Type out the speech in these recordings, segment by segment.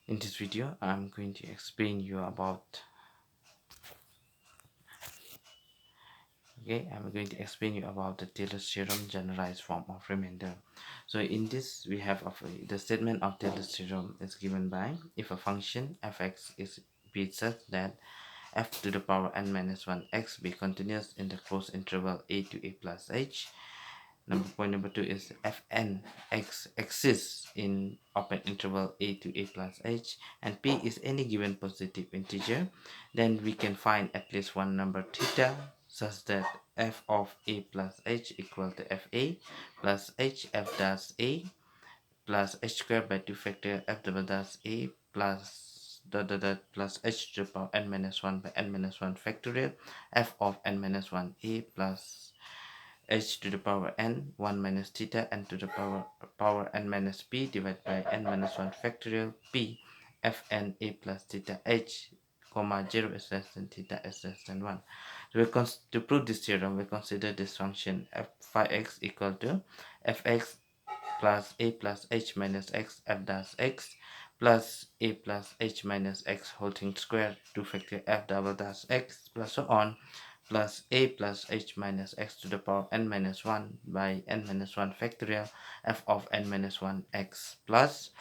In this video, I'm going to explain you about the Taylor's theorem, generalized form of remainder. So in this, we have the statement of Taylor's theorem is given by if a function fx is be such that f to the power n minus 1 x be continuous in the closed interval a to a plus h. Point number 2 is fn x exists in open interval a to a plus h, and p is any given positive integer. Then we can find at least one number theta such that f of a plus h equal to fa plus h f dash a plus h squared by 2 factorial f double dash a plus dot dot dot plus h to the power n minus 1 by n minus 1 factorial f of n minus 1 a plus h to the power n 1 minus theta n to the power n minus p divided by n minus 1 factorial p fn a plus theta h comma 0 is less than theta is less than 1. So to prove this theorem, we consider this function f phi x equal to fx plus a plus h minus x f dash x plus a plus h minus x whole thing square 2 factorial f double dash x plus so on plus a plus h minus x to the power n minus 1 by n minus 1 factorial f of n minus 1 x plus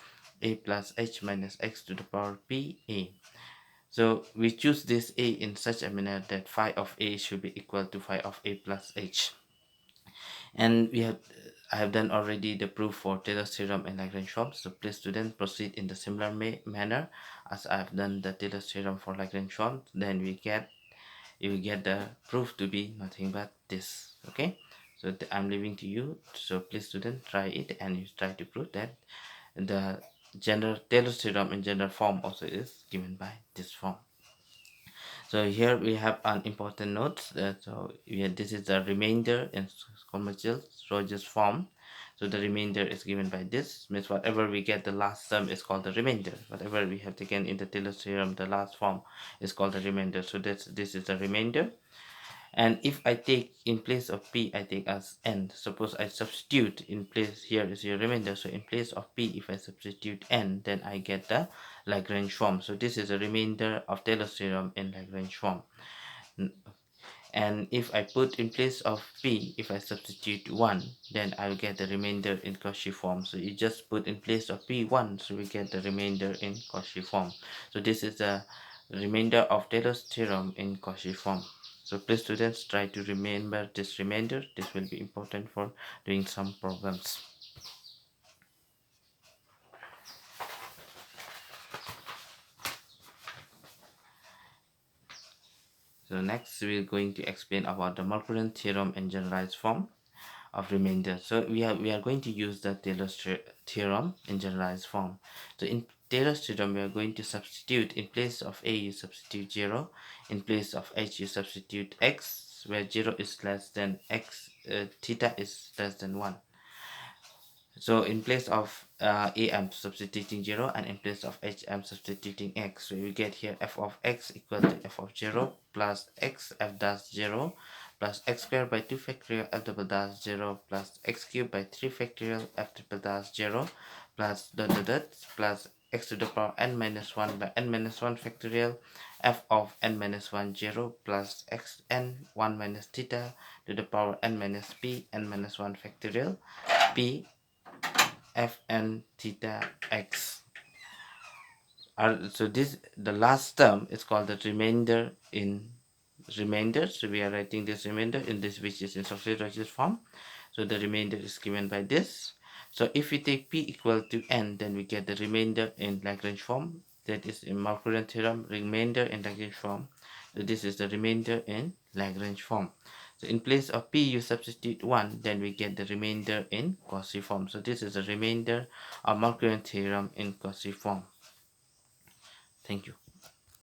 a plus h minus x to the power p a. So we choose this a in such a manner that phi of a should be equal to phi of a plus h. And I have done already the proof for Taylor's theorem and Lagrange form. So please students proceed in the similar manner as I have done the Taylor's theorem for Lagrange form. Then you will get the proof to be nothing but this. Okay, so I'm leaving to you. So please students try it and you try to prove that the Taylor's theorem in general form also is given by this form. So here we have an important note. This is the remainder in Rogers form. So the remainder is given by this, means whatever we get the last term is called the remainder. Whatever we have taken in the Taylor's theorem, the last form is called the remainder. So this is the remainder. And if I take in place of p, I take as n. Suppose I substitute in place, here is your remainder, so in place of p, if I substitute n, then I get the Lagrange form. So this is a remainder of Taylor's theorem in Lagrange form. And if I put in place of p, if I substitute 1, then I'll get the remainder in Cauchy form. So you just put in place of p 1, so we get the remainder in Cauchy form. So this is the remainder of Taylor's theorem in Cauchy form. So please students try to remember this remainder. This will be important for doing some problems. So next we're going to explain about the Maclaurin theorem in generalized form of remainder. So we are going to use the Taylor's theorem in generalized form. So in Taylor's theorem, we are going to substitute in place of a, you substitute 0, in place of h, you substitute x, where 0 is less than x, theta is less than 1. So in place of a, I'm substituting 0, and in place of h, I'm substituting x. So you get here f of x equal to f of 0 plus x f dash 0 plus x squared by 2 factorial f double dash 0 plus x cubed by 3 factorial f triple dash 0 plus dot dot dot plus x to the power n minus 1 by n minus 1 factorial f of n minus 1 0 plus x n 1 minus theta to the power n minus p n minus 1 factorial p fn theta x. So the last term is called the remainder in remainder. So we are writing this remainder in this, which is in Rogers form. So the remainder is given by this. So if we take p equal to n, then we get the remainder in Lagrange form. That is in Maclaurin theorem, remainder in Lagrange form. So this is the remainder in Lagrange form. So in place of p, you substitute 1, then we get the remainder in Cauchy form. So this is the remainder of Maclaurin theorem in Cauchy form. Thank you.